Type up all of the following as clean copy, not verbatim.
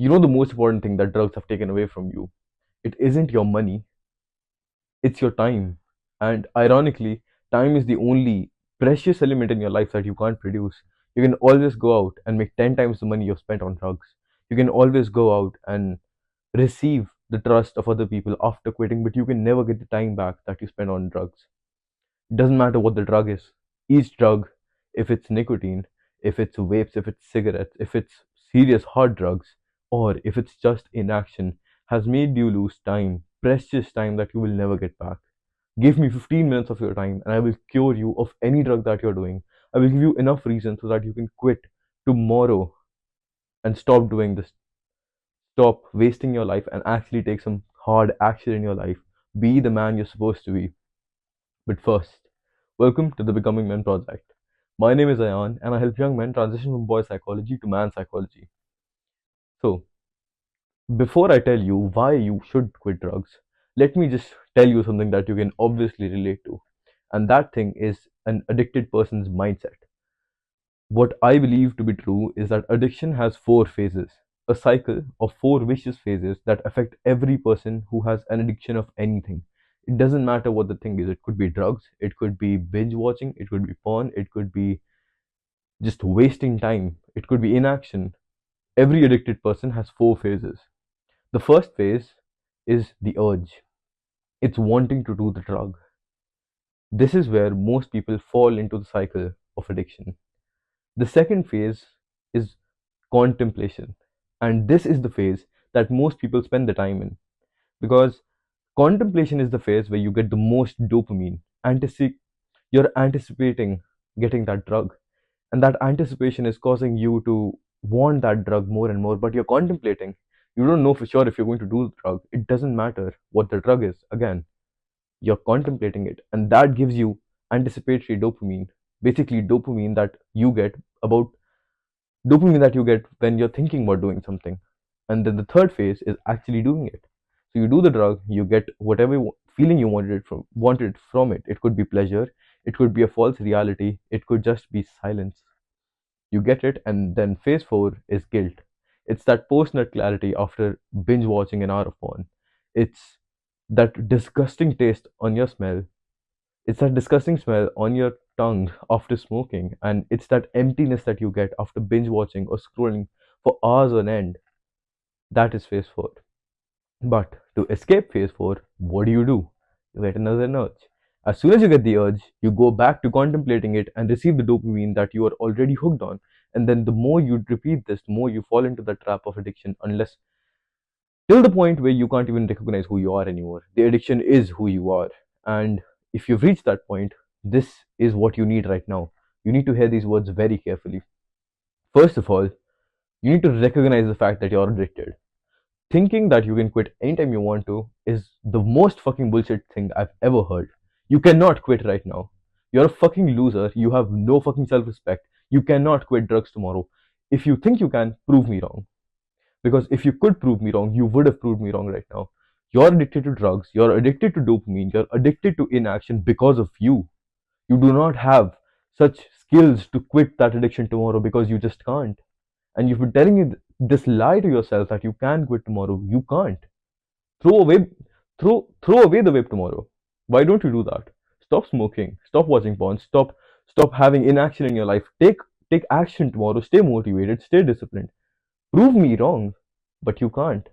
You know the most important thing that drugs have taken away from you? It isn't your money, it's your time. And ironically, time is the only precious element in your life that you can't produce. You can always go out and make 10 times the money you've spent on drugs. You can always go out and receive the trust of other people after quitting, but you can never get the time back that you spent on drugs. It doesn't matter what the drug is. Each drug, if it's nicotine, if it's vapes, if it's cigarettes, if it's serious hard drugs, or if it's just inaction, has made you lose time, precious time that you will never get back. Give me 15 minutes of your time and I will cure you of any drug that you're doing. I will give you enough reason so that you can quit tomorrow and stop doing this. Stop wasting your life and actually take some hard action in your life. Be the man you're supposed to be. But first, welcome to the Becoming Men Project. My name is Ayan and I help young men transition from boy psychology to man psychology. So, before I tell you why you should quit drugs, let me just tell you something that you can obviously relate to. And that thing is an addicted person's mindset. What I believe to be true is that addiction has four phases, a cycle of four vicious phases that affect every person who has an addiction of anything. It doesn't matter what the thing is. It could be drugs, it could be binge watching, it could be porn, it could be just wasting time, it could be inaction. Every addicted person has four phases. The first phase is the urge, it's wanting to do the drug. This is where most people fall into the cycle of addiction. The second phase is contemplation. And this is the phase that most people spend the time in because contemplation is the phase where you get the most dopamine. You're anticipating getting that drug, and that anticipation is causing you to want that drug more and more, but you're contemplating. You don't know for sure if you're going to do the drug. It doesn't matter what the drug is. Again, you're contemplating it, and that gives you anticipatory dopamine. Basically, about dopamine that you get when you're thinking about doing something. And then the third phase is actually doing it. So you do the drug, you get whatever feeling you wanted from it. It could be pleasure, it could be a false reality, it could just be silence. You get it, and then phase four is guilt. It's that post nut clarity after binge watching an hour of porn. It's that disgusting taste on your smell. It's that disgusting smell on your tongue after smoking, and it's that emptiness that you get after binge watching or scrolling for hours on end. That is phase 4. But to escape phase 4, what do? You get another urge. As soon as you get the urge, you go back to contemplating it and receive the dopamine that you are already hooked on. And then the more you repeat this, the more you fall into the trap of addiction, unless till the point where you can't even recognize who you are anymore. The addiction is who you are. And if you've reached that point, this is what you need right now. You need to hear these words very carefully. First of all, you need to recognize the fact that you're addicted. Thinking that you can quit anytime you want to is the most fucking bullshit thing I've ever heard. You cannot quit right now. You're a fucking loser. You have no fucking self respect. You cannot quit drugs tomorrow. If you think you can, prove me wrong. Because if you could prove me wrong, you would have proved me wrong right now. You're addicted to drugs, you're addicted to dopamine, you're addicted to inaction because of you. You do not have such skills to quit that addiction tomorrow because you just can't. And you've been telling you this lie to yourself that you can quit tomorrow. You can't. Throw away throw away the vape tomorrow. Why don't you do that? Stop smoking, stop watching porn, stop having inaction in your life. Take action tomorrow, stay motivated, stay disciplined. Prove me wrong, but you can't.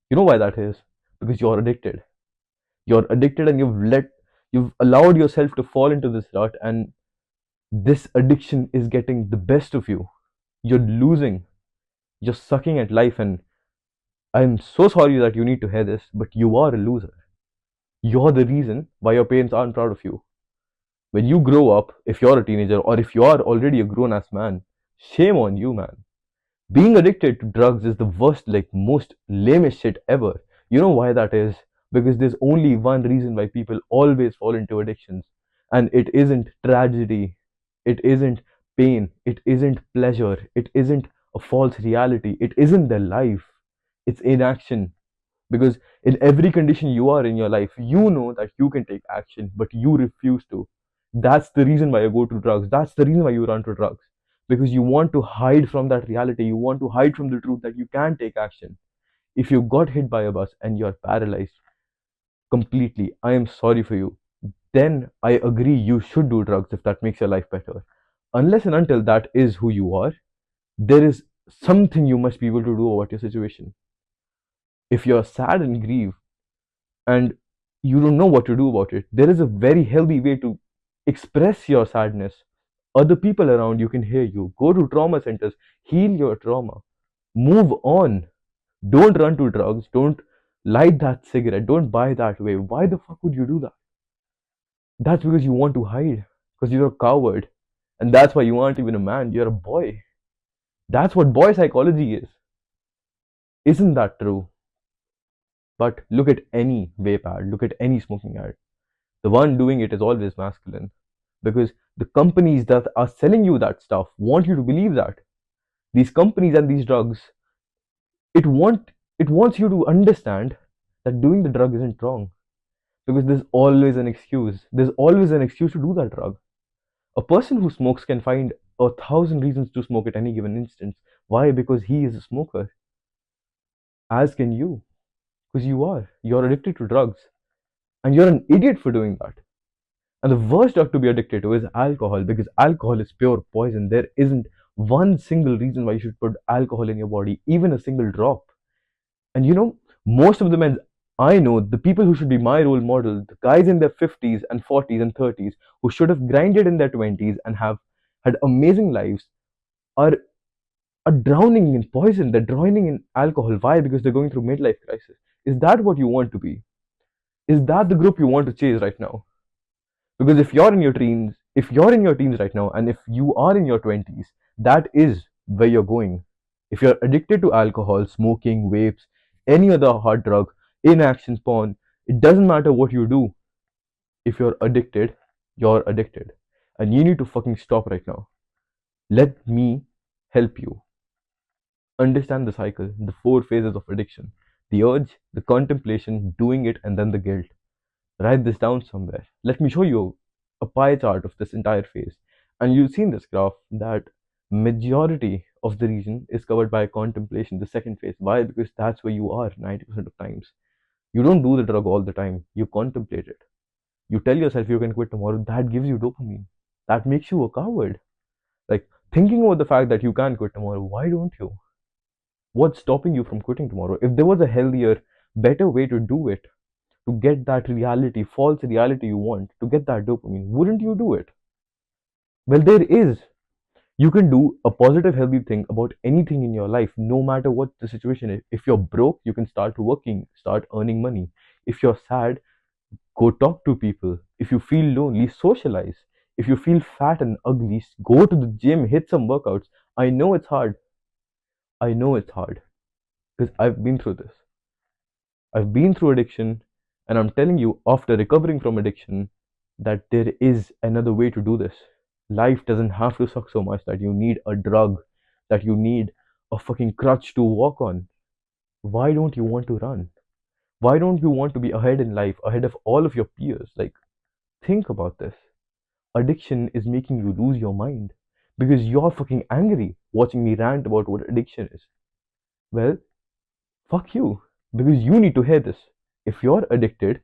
You know why that is? Because you're addicted. You're addicted and you've allowed yourself to fall into this rut, and this addiction is getting the best of you. You're losing. You're sucking at life, and I'm so sorry that you need to hear this, but you are a loser. You're the reason why your parents aren't proud of you. When you grow up, if you're a teenager or if you are already a grown ass man, shame on you, man. Being addicted to drugs is the worst, like most lamest shit ever. You know why that is? Because there's only one reason why people always fall into addictions. And it isn't tragedy, it isn't pain, it isn't pleasure, it isn't a false reality, it isn't their life, it's inaction. Because in every condition you are in your life, you know that you can take action, but you refuse to. That's the reason why you go to drugs. That's the reason why you run to drugs. because you want to hide from that reality. You want to hide from the truth that you can take action. If you got hit by a bus and you're paralyzed completely, I am sorry for you. Then I agree you should do drugs if that makes your life better. Unless and until that is who you are, there is something you must be able to do about your situation. If you're sad and grieved and you don't know what to do about it, there is a very healthy way to express your sadness. Other people around you can hear you. Go to trauma centers, heal your trauma, move on. Don't run to drugs. Don't light that cigarette. Don't buy that way. Why the fuck would you do that? That's because you want to hide, because you're a coward. And that's why you aren't even a man. You're a boy. That's what boy psychology is. Isn't that true? But look at any vape ad, look at any smoking ad. The one doing it is always masculine, because the companies that are selling you that stuff want you to believe that. These companies and these drugs, it want it wants you to understand that doing the drug isn't wrong, because there's always an excuse. There's always an excuse to do that drug. A person who smokes can find 1,000 reasons to smoke at any given instance. Why? Because he is a smoker. As can you, because you are. You're addicted to drugs, and you're an idiot for doing that. And the worst drug to be addicted to is alcohol, because alcohol is pure poison. There isn't one single reason why you should put alcohol in your body, even a single drop. And most of the men I know, the people who should be my role model, the guys in their 50s and 40s and 30s who should have grinded in their 20s and have had amazing lives, are drowning in poison. They're drowning in alcohol. Why? Because they're going through midlife crisis. Is that what you want to be? Is that the group you want to chase right now? Because if you're in your teens right now, and if you are in your 20s, that is where you're going. If you're addicted to alcohol, smoking, vapes, any other hard drug, inaction porn, it doesn't matter what you do. If you're addicted, and you need to fucking stop right now. Let me help you understand the cycle, the four phases of addiction: the urge, the contemplation, doing it, and then the guilt. Write this down somewhere. Let me show you a pie chart of this entire phase. And you'll see in this graph that majority of the region is covered by contemplation, the second phase. Why? Because that's where you are 90% of times. You don't do the drug all the time. You contemplate it. You tell yourself you can quit tomorrow. That gives you dopamine. That makes you a coward. Like, thinking about the fact that you can quit tomorrow, why don't you? What's stopping you from quitting tomorrow? If there was a healthier, better way to do it, to get that reality, false reality you want, to get that dopamine, wouldn't you do it? Well, there is. You can do a positive, healthy thing about anything in your life, no matter what the situation is. If you're broke, you can start working, start earning money. If you're sad, go talk to people. If you feel lonely, socialize. If you feel fat and ugly, go to the gym, hit some workouts. I know it's hard. I know it's hard because I've been through this. I've been through addiction, and I'm telling you, after recovering from addiction, that there is another way to do this. Life doesn't have to suck so much that you need a drug, that you need a fucking crutch to walk on. Why don't you want to run? Why don't you want to be ahead in life, ahead of all of your peers? Like, think about this. Addiction is making you lose your mind because you're fucking angry watching me rant about what addiction is. Well, fuck you, because you need to hear this. If you're addicted,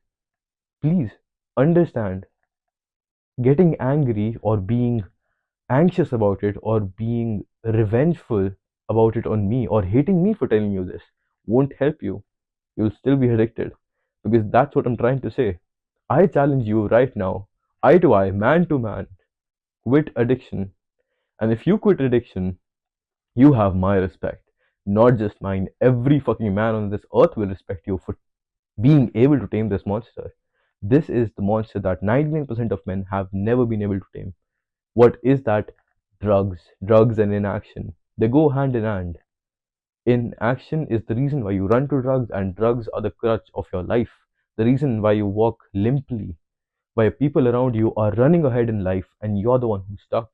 please understand, getting angry or being anxious about it or being revengeful about it on me or hating me for telling you this won't help you. You'll still be addicted, because that's what I'm trying to say. I challenge you right now, eye to eye, man to man, quit addiction. And if you quit addiction, you have my respect, not just mine. Every fucking man on this earth will respect you for being able to tame this monster. This is the monster that 99% of men have never been able to tame. What is that? Drugs. Drugs and inaction. They go hand in hand. Inaction is the reason why you run to drugs, and drugs are the crutch of your life. The reason why you walk limply, why people around you are running ahead in life and you're the one who's stuck.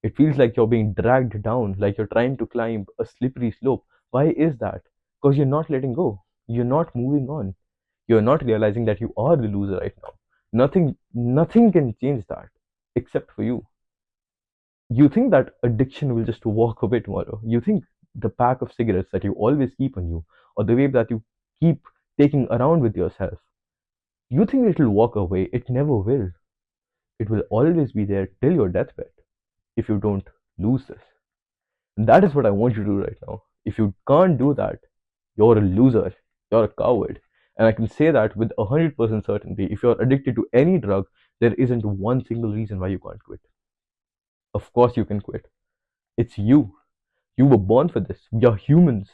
It feels like you're being dragged down, like you're trying to climb a slippery slope. Why is that? Because you're not letting go. You're not moving on. You're not realizing that you are the loser right now. Nothing can change that except for you. You think that addiction will just walk away tomorrow. You think the pack of cigarettes that you always keep on you, or the vape that you keep taking around with yourself, you think it'll walk away. It never will. It will always be there till your deathbed if you don't lose this. And that is what I want you to do right now. If you can't do that, you're a loser. You're a coward. And I can say that with 100% certainty. If you're addicted to any drug, there isn't one single reason why you can't quit. Of course, you can quit. It's you. You were born for this. We are humans.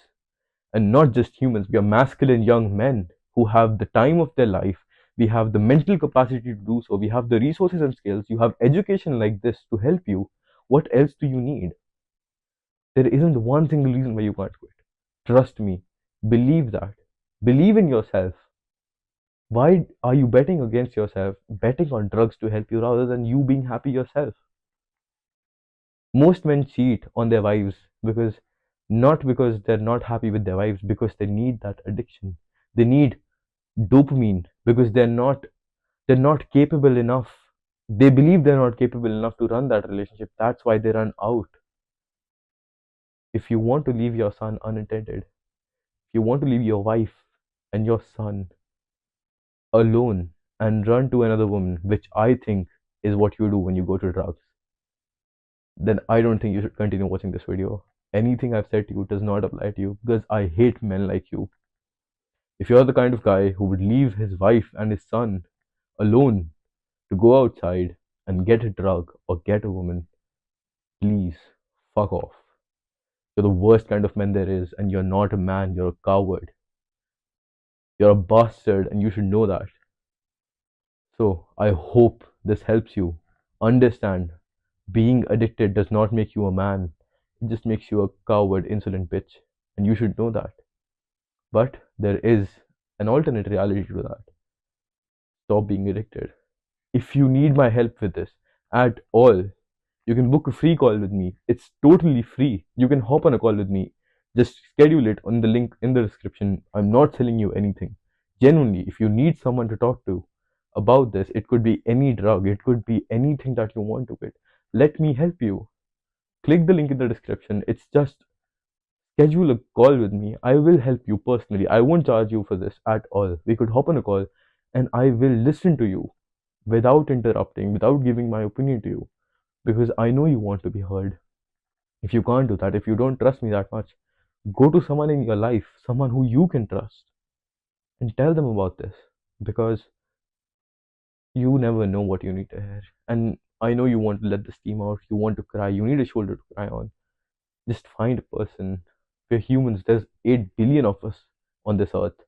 And not just humans, we are masculine young men who have the time of their life. We have the mental capacity to do so. We have the resources and skills. You have education like this to help you. What else do you need? There isn't one single reason why you can't quit. Trust me. Believe that. Believe in yourself. Why are you betting against yourself, betting on drugs to help you rather than you being happy yourself? Most men cheat on their wives because not because they're not happy with their wives, because they need that addiction. They need dopamine because they're not capable enough. They believe they're not capable enough to run that relationship. That's why they run out. If you want to leave your son unattended, if you want to leave your wife and your son alone and run to another woman, which I think is what you do when you go to drugs, then I don't think you should continue watching this video. Anything I've said to you does not apply to you because I hate men like you. If you're the kind of guy who would leave his wife and his son alone to go outside and get a drug or get a woman, please fuck off. You're the worst kind of man there is, and you're not a man, you're a coward. You're a bastard, and you should know that. So, I hope this helps you understand being addicted does not make you a man, it just makes you a coward, insolent bitch, and you should know that. But there is an alternate reality to that. Stop being addicted. If you need my help with this at all, you can book a free call with me. It's totally free. You can hop on a call with me. Just schedule it on the link in the description. I'm not selling you anything. Genuinely, if you need someone to talk to about this, it could be any drug, it could be anything that you want to get. Let me help you. Click the link in the description. It's just schedule a call with me. I will help you personally. I won't charge you for this at all. We could hop on a call and I will listen to you without interrupting, without giving my opinion to you, because I know you want to be heard. If you can't do that, if you don't trust me that much, go to someone in your life, someone who you can trust, and tell them about this, because you never know what you need to hear. And I know you want to let the steam out, you want to cry, you need a shoulder to cry on. Just find a person. We're humans, there's 8 billion of us on this earth.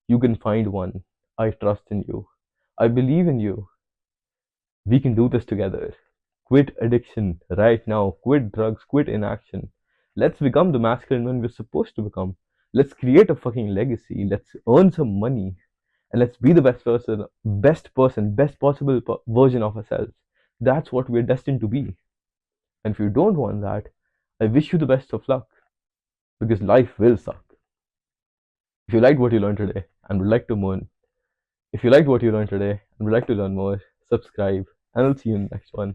You can find one. I trust in you. I believe in you. We can do this together. Quit addiction right now. Quit drugs. Quit inaction. Let's become the masculine men we're supposed to become. Let's create a fucking legacy. Let's earn some money. And let's be the best possible version of ourselves. That's what we're destined to be. And if you don't want that, I wish you the best of luck because life will suck. If you liked what you learned today and would like to learn, if you liked what you learned today and would like to learn more, subscribe and I'll see you in the next one.